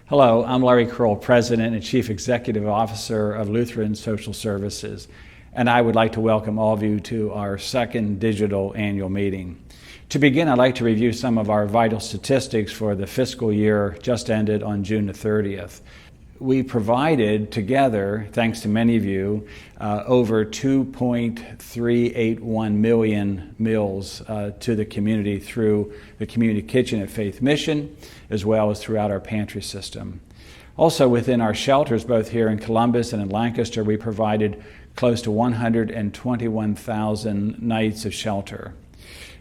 Hello, I'm Larry Kroll, President and Chief Executive Officer of Lutheran Social Services, and I would like to welcome all of you to our second digital annual meeting. To begin, I'd like to review some of our vital statistics for the fiscal year just ended on June the 30th. We provided together, thanks to many of you, over 2.381 million meals to the community through the Community Kitchen at Faith Mission, as well as throughout our pantry system. Also within our shelters, both here in Columbus and in Lancaster, we provided close to 121,000 nights of shelter.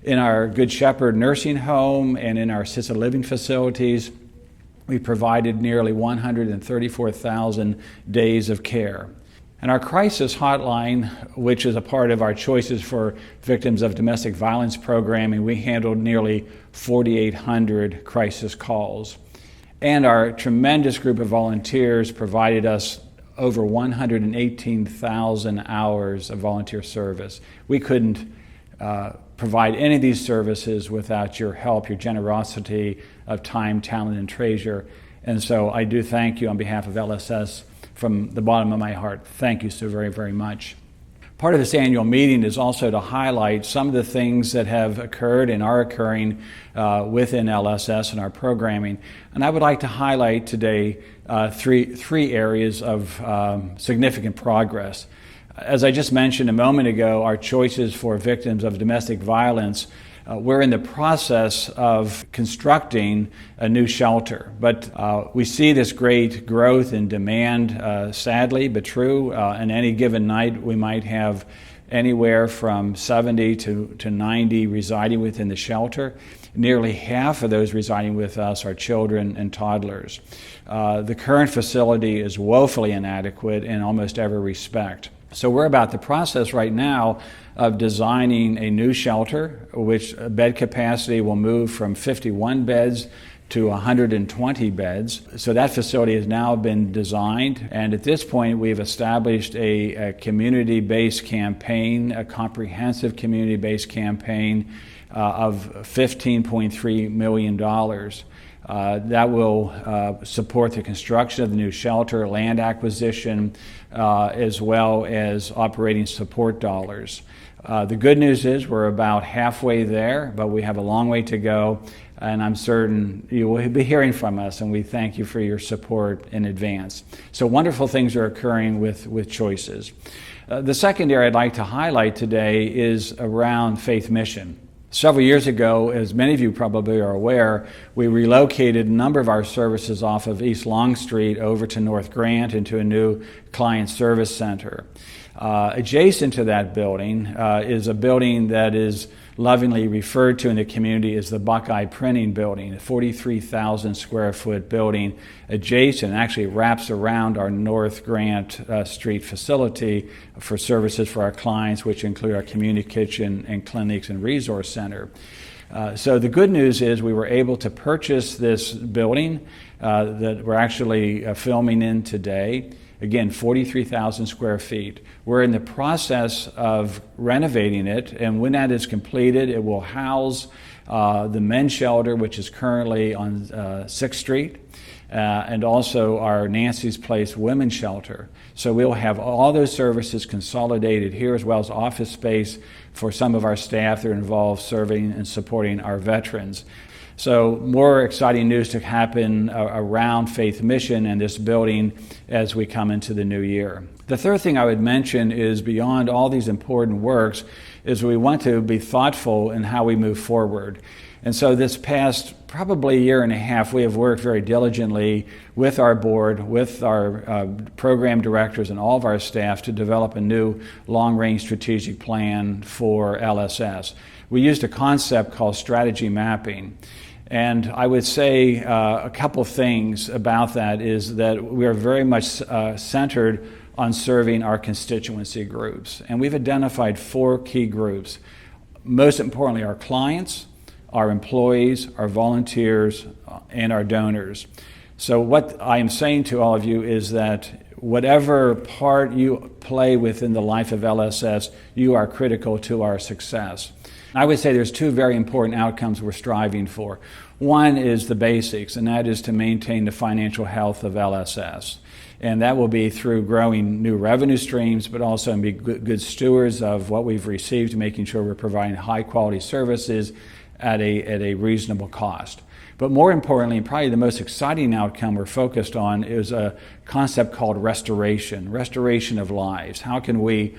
In our Good Shepherd nursing home and in our assisted living facilities, we provided nearly 134,000 days of care. And our crisis hotline, which is a part of our Choices for Victims of Domestic Violence programming, we handled nearly 4,800 crisis calls. And our tremendous group of volunteers provided us over 118,000 hours of volunteer service. We couldn't provide any of these services without your help, your generosity of time, talent, and treasure. And so I do thank you on behalf of LSS from the bottom of my heart. Thank you so very, very much. Part of this annual meeting is also to highlight some of the things that have occurred and are occurring within LSS and our programming. And I would like to highlight today three areas of significant progress. As I just mentioned a moment ago, our Choices for Victims of Domestic Violence, we're in the process of constructing a new shelter. But we see this great growth in demand, sadly but true. On any given night, we might have anywhere from 70 to 90 residing within the shelter. Nearly half of those residing with us are children and toddlers. The current facility is woefully inadequate in almost every respect. So we're about the process right now of designing a new shelter, which bed capacity will move from 51 beds to 120 beds. So that facility has now been designed, and at this point we've established a community-based campaign, a comprehensive community-based campaign of $15.3 million. That will support the construction of the new shelter, land acquisition, as well as operating support dollars. The good news is we're about halfway there, but we have a long way to go, and I'm certain you will be hearing from us, and we thank you for your support in advance. So wonderful things are occurring with Choices. The second area I'd like to highlight today is around Faith Mission. Several years ago, as many of you probably are aware, we relocated a number of our services off of East Long Street over to North Grant into a new client service center. Adjacent to that building is a building that is lovingly referred to in the community as the Buckeye Printing Building, a 43,000 square foot building adjacent, actually wraps around our North Grant Street facility for services for our clients, which include our community kitchen and clinics and resource center. So the good news is we were able to purchase this building that we're actually filming in today. Again, 43,000 square feet. We're in the process of renovating it, and when that is completed, it will house the men's shelter, which is currently on 6th Street, and also our Nancy's Place women's shelter. So we'll have all those services consolidated here, as well as office space for some of our staff that are involved serving and supporting our veterans. So more exciting news to happen around Faith Mission and this building as we come into the new year. The third thing I would mention is beyond all these important works is we want to be thoughtful in how we move forward. And so this past probably year and a half, we have worked very diligently with our board, with our program directors and all of our staff to develop a new long-range strategic plan for LSS. We used a concept called strategy mapping. And I would say a couple things about that is that we are very much centered on serving our constituency groups. And we've identified 4 key groups. Most importantly, our clients, our employees, our volunteers, and our donors. So what I am saying to all of you is that whatever part you play within the life of LSS, you are critical to our success. I would say there's 2 very important outcomes we're striving for. One is the basics, and that is to maintain the financial health of LSS. And that will be through growing new revenue streams, but also be good stewards of what we've received, making sure we're providing high quality services at a reasonable cost. But more importantly, and probably the most exciting outcome we're focused on, is a concept called restoration of lives. How can we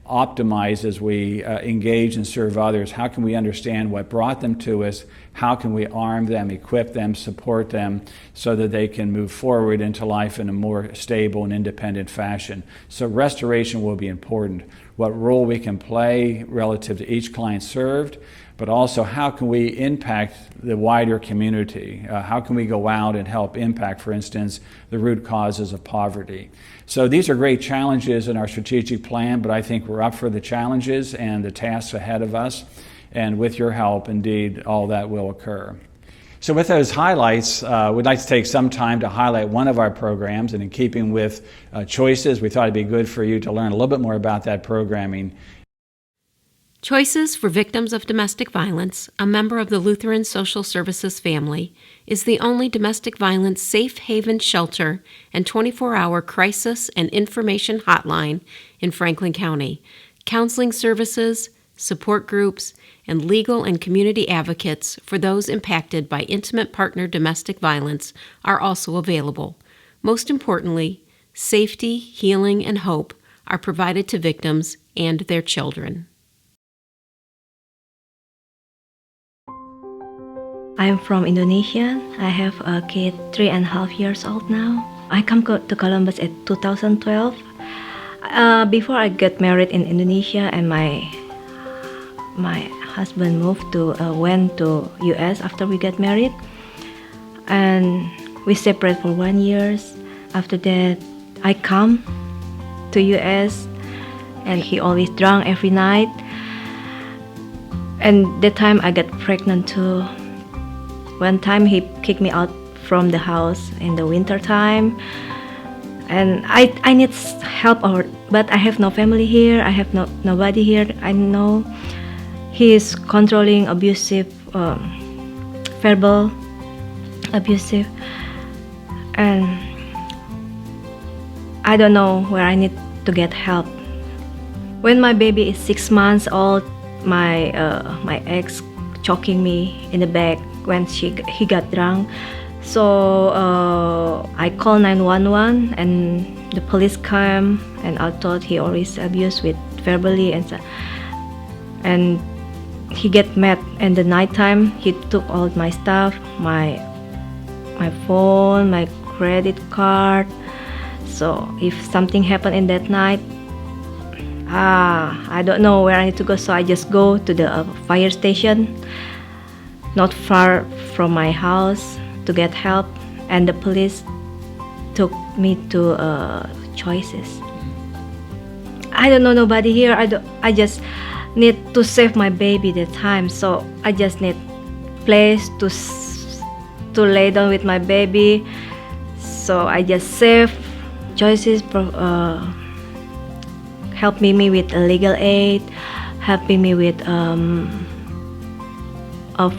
optimize as we engage and serve others? How can we understand what brought them to us? How can we arm them, equip them, support them so that they can move forward into life in a more stable and independent fashion? So restoration will be important. What role we can play relative to each client served, but also how can we impact the wider community? How can we go out and help impact, for instance, the root causes of poverty? So these are great challenges in our strategic plan, but I think we're up for the challenges and the tasks ahead of us. And with your help, indeed, all that will occur. So with those highlights, we'd like to take some time to highlight one of our programs, and in keeping with Choices, we thought it'd be good for you to learn a little bit more about that programming. Choices for Victims of Domestic Violence, a member of the Lutheran Social Services family, is the only domestic violence safe haven shelter and 24-hour crisis and information hotline in Franklin County. Counseling services, support groups, and legal and community advocates for those impacted by intimate partner domestic violence are also available. Most importantly, safety, healing, and hope are provided to victims and their children. I'm from Indonesia. I have a kid 3.5 years old now. I come to Columbus in 2012. Before I got married in Indonesia, and my husband went to US after we got married, and we separated for 1 year. After that, I come to US, and he always drunk every night. And that time I got pregnant too. One time he kicked me out from the house in the winter time, and I need help, but I have no family here. I have nobody here. I know he is controlling, abusive, verbal, abusive, and I don't know where I need to get help. When my baby is 6 months old, my ex choking me in the back when he got drunk. So I called 911, and the police came, and I thought he always abused with verbally, and he get mad. In the nighttime, he took all my stuff, my phone, my credit card. So if something happened in that night, I don't know where I need to go. So I just go to the fire station, not far from my house, to get help, and the police took me to Choices. I don't know nobody here. I just need to save my baby that time, so I just need place to lay down with my baby. So I just save Choices. Helping me with legal aid, helping me with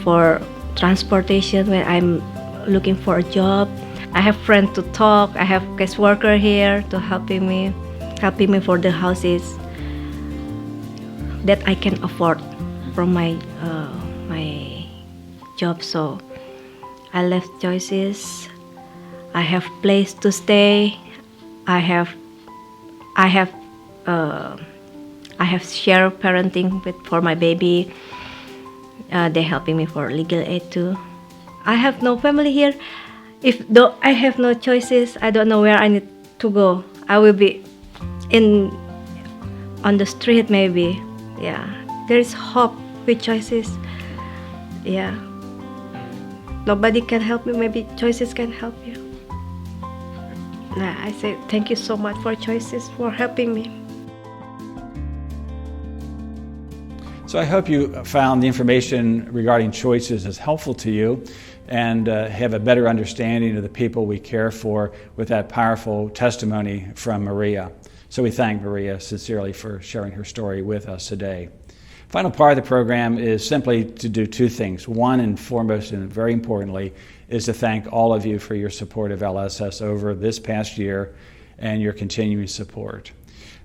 for transportation when I'm looking for a job. I have friends to talk. I have guest worker here to helping me for the houses that I can afford from my job. So I left Choices. I have place to stay. I have share parenting for my baby. They're helping me for legal aid too. I have no family here. Though I have no choices, I don't know where I need to go. I will be on the street maybe. Yeah, there is hope with Choices. Yeah, nobody can help me. Maybe Choices can help you. I say thank you so much for Choices for helping me. So I hope you found the information regarding Choices as helpful to you, and have a better understanding of the people we care for with that powerful testimony from Maria. So we thank Maria sincerely for sharing her story with us today. Final part of the program is simply to do two things. One and foremost, and very importantly, is to thank all of you for your support of LSS over this past year and your continuing support.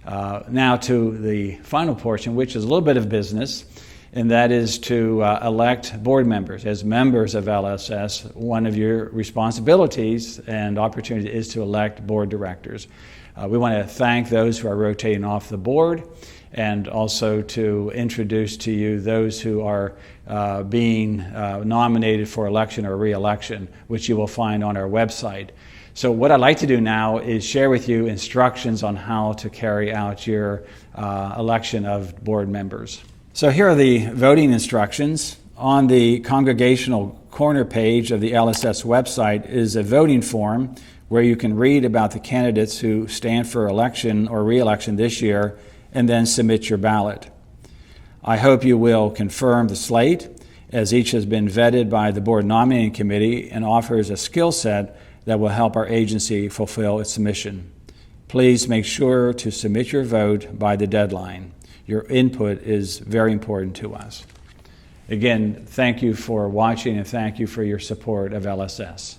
Now to the final portion, which is a little bit of business, and that is to elect board members. As members of LSS, one of your responsibilities and opportunity is to elect board directors. We want to thank those who are rotating off the board, and also to introduce to you those who are being nominated for election or re-election, which you will find on our website. So what I'd like to do now is share with you instructions on how to carry out your election of board members. So here are the voting instructions. On the congregational corner page of the LSS website is a voting form where you can read about the candidates who stand for election or re-election this year and then submit your ballot. I hope you will confirm the slate, as each has been vetted by the board nominating committee and offers a skill set that will help our agency fulfill its mission. Please make sure to submit your vote by the deadline. Your input is very important to us. Again, thank you for watching and thank you for your support of LSS.